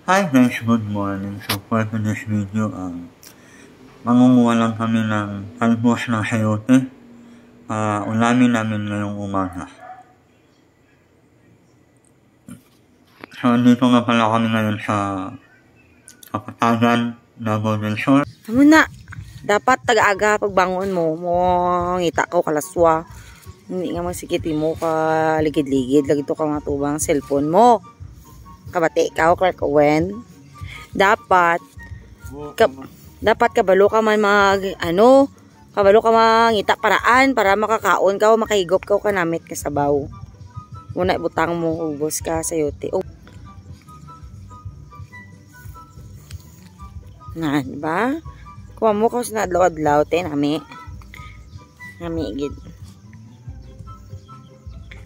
Hi guys, good morning. So for today's video, mangunguha lang kami ng talbos ng sayote. Ulamin namin ngayong umaga. So dito nga pala kami ngayon sa Kapatagan, Davao del Sur. Tama na. Dapat taga-aga pagbangon mo. Ngita ko kalaswa. Hindi nga magsikiti mo ka ligid-ligid. Lagi to ka matubang cellphone mo. Kabati ikaw, Clark Owen. Dapat kabalo ka man kabalo ka mangita paraan para makakaon ka o makahigop ka o kanamit ka sabaw. Muna ibutang mo ubos ka sayote. Na, diba? Kuha mo kasi na adlaw-adlaw, nami gid.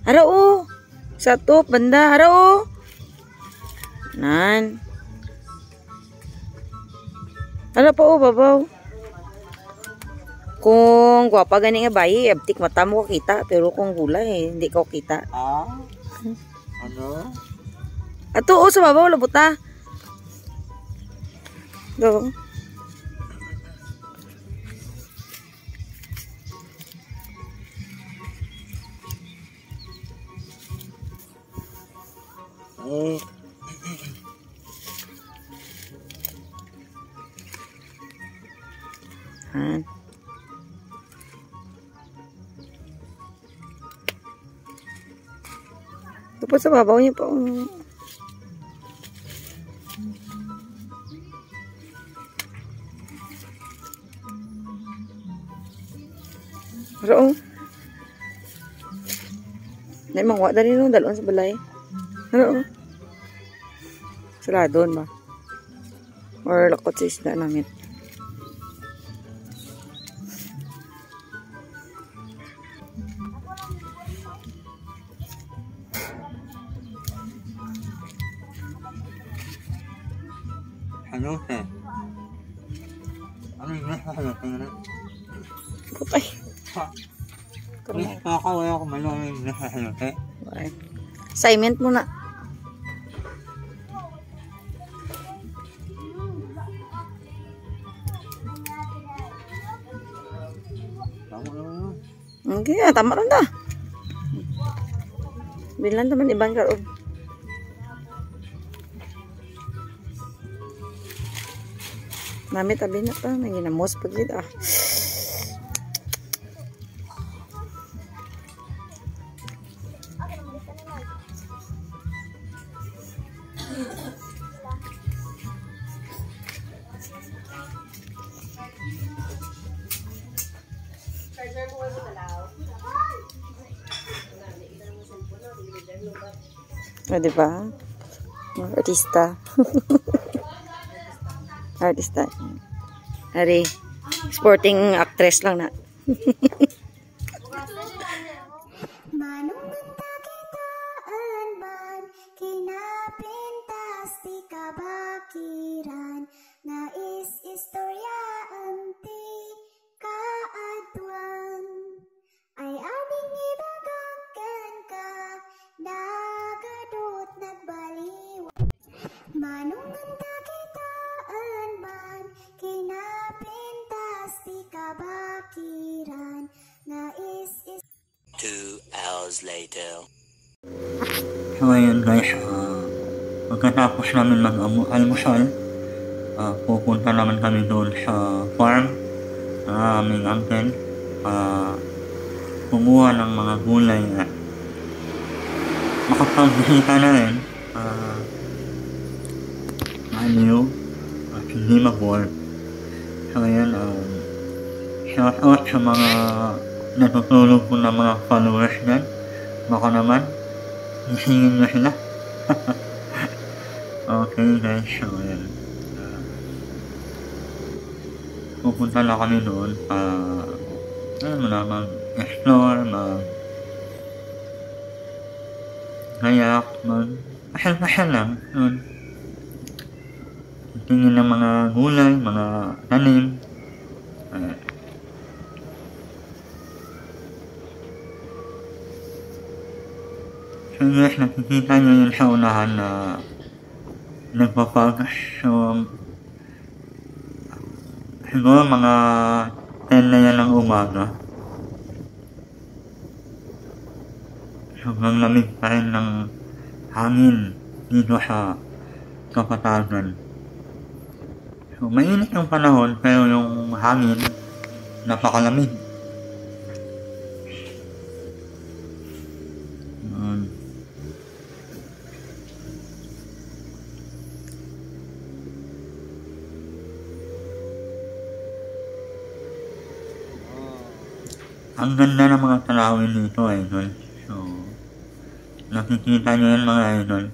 Haro sa top banda, haro nan. Ano pa babaw? Kung gwapa gani nga bayi, abtik mata mo kita, pero kung gulay, hindi ko kita. Ano? Ato sa babaw labuta. Go. Tupad sa babaw niya pa. Pero na mangwa dali no dalon sa balay. Pero saladon ba? Or lakot sa isda namin. Ano eh? Ano yung nasa sayote? Putay. Nakakawala ko malamig yung nasa sayote. Assignment mo na. Okay, tama rin da. Bilang teman iban karon. Mami tabi na pa, may ginamos pag gid diba? Artista. Artista. Hari, sporting actress lang na. Later. So ayun guys, pagkatapos namin mag-almusal, pupunta naman kami doon sa farm aming uncle, kumuha ng mga gulay at makapagbisita na rin aliw at hindi mag-work. So ayun, shout out sa mga natutulog po ng mga followers dyan. Baka naman gisingin nyo sila. Okay guys, so ayan, pupunta na kami doon mag-explore, mag-kayak, mag-pasyal-pasyal lang doon, tingin ng mga gulay, mga tanim. So guys, nakikita nyo yun sa unahan na nagpapagas. So, siguro mga 10 na yan ng umaga. Sobrang lamig pa rin ng hangin dito sa Kapatagan. So, mainit yung panahon pero yung hangin napakalamig. Ang ganda ng mga tanawin dito, idol. So, nakikita nyo yan mga idol.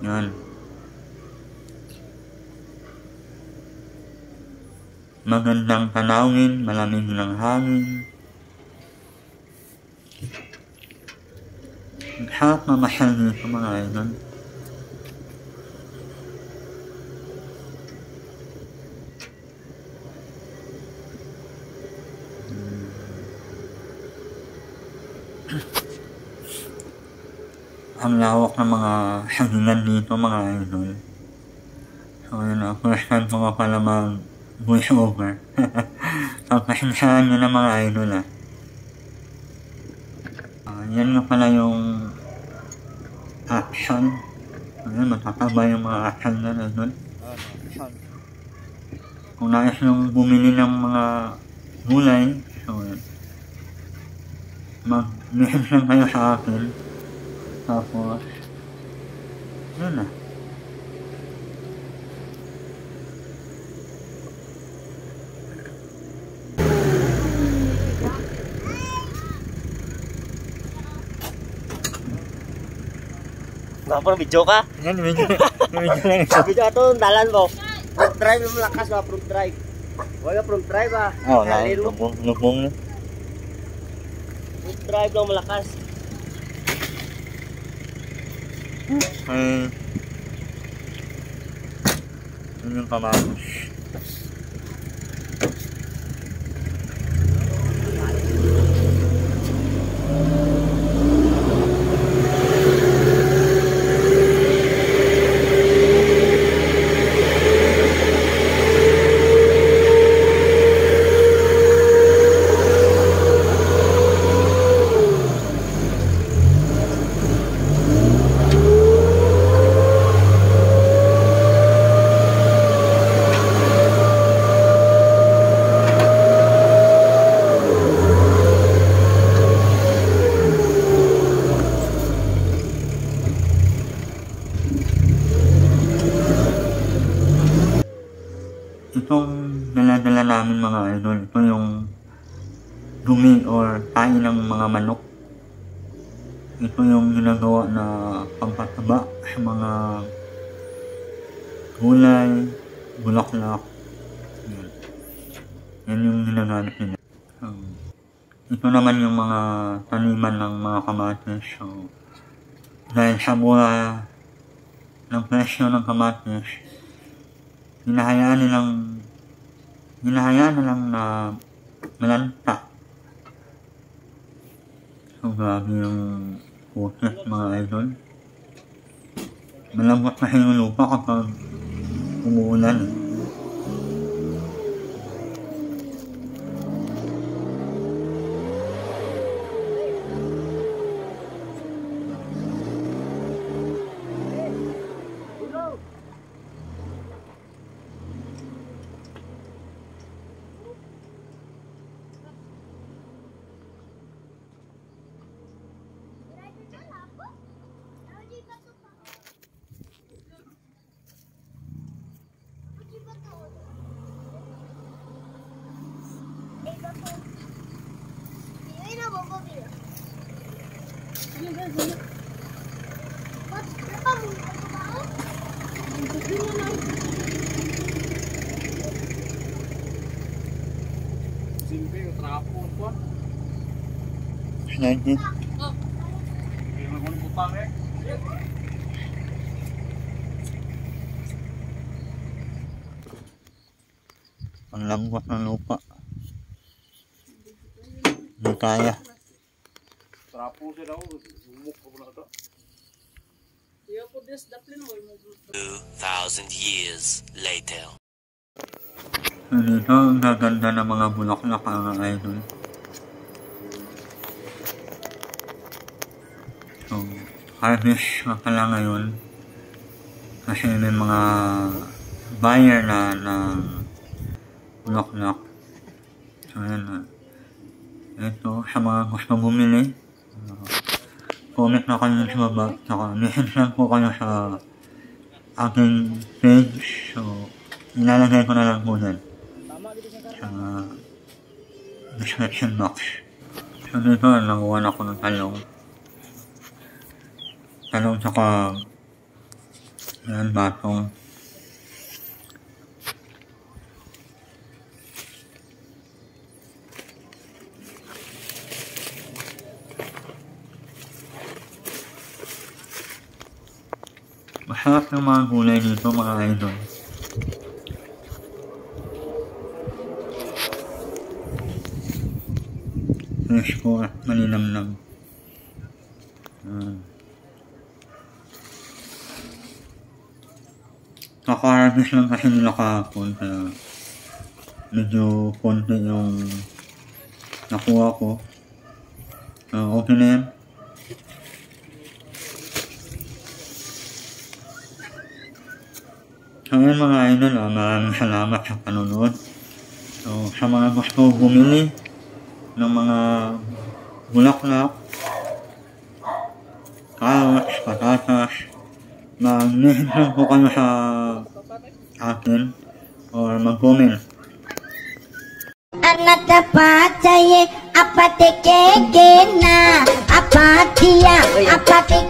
Yan. Magandang tanawin, malamig ng hangin. Ang sarap mamasyal dito mga idol. Ang lawak ng mga hagingan dito mga idol. So yun na, first time ko nga pala mag-voice over. Pagpasensyahan nyo na mga idol yan nga pala yung action. Ayan, matataba yung mga action na idol. Kung nais yung bumili ng mga gulay, so yan. Mag-message lang kayo sa akin. Tapos, yun na. Napang video ka? Yan, video lang ito. Video ito, dalan mo. Front drive mo malakas ba? Front drive. Wala front drive ba? Oo, lubong na. Front drive lang malakas. Ay, yun yung kamatos. Itong dala-dala namin mga idol, ito yung dumi or tayo ng mga manok. Ito yung ginagawa na pampataba sa mga gulay, bulaklak. Yan yung ginagamit nila. Ito naman yung mga taniman ng mga kamatis. So, dahil sa mura ng presyo ng kamatis, hinahayaan nilang na malanta. So, grabe yung putis mga idol. Malambot kasi yung lupa kapag umuulan. Simple yung trapo po. Lagi. Ang lambot ng lupa. Hindi kaya. Trapo siya daw. Humuk ko na ito. 2,000 years later. Dito, ang gaganda ng mga bulaklak mga idol. So, harvest na pala ngayon. Kasi may mga buyer na bulaklak. So, yan na. Ito, sa mga gusto bumili, comment na kayo sa baba. Saka, message lang po kayo sa aking page. So, ilalagay ko na lang po dyan sa description box. So, dito, nakuha na ko ng talong. Talong saka yan, batong. Masarap ng mga gulay dito mga idol. Fresh ko at malinamnam. Kaka-harvest lang kasi nila kahapon kaya medyo konti yung nakuha ko. Okay na yan. So yun mga idol, maraming salamat sa panonood. So sa mga gusto bumili ng mga bulaklak, carrots, patatas, mag-message lang po kayo sa akin or mag-comment. Anata pachaye apate ke na apatiya apate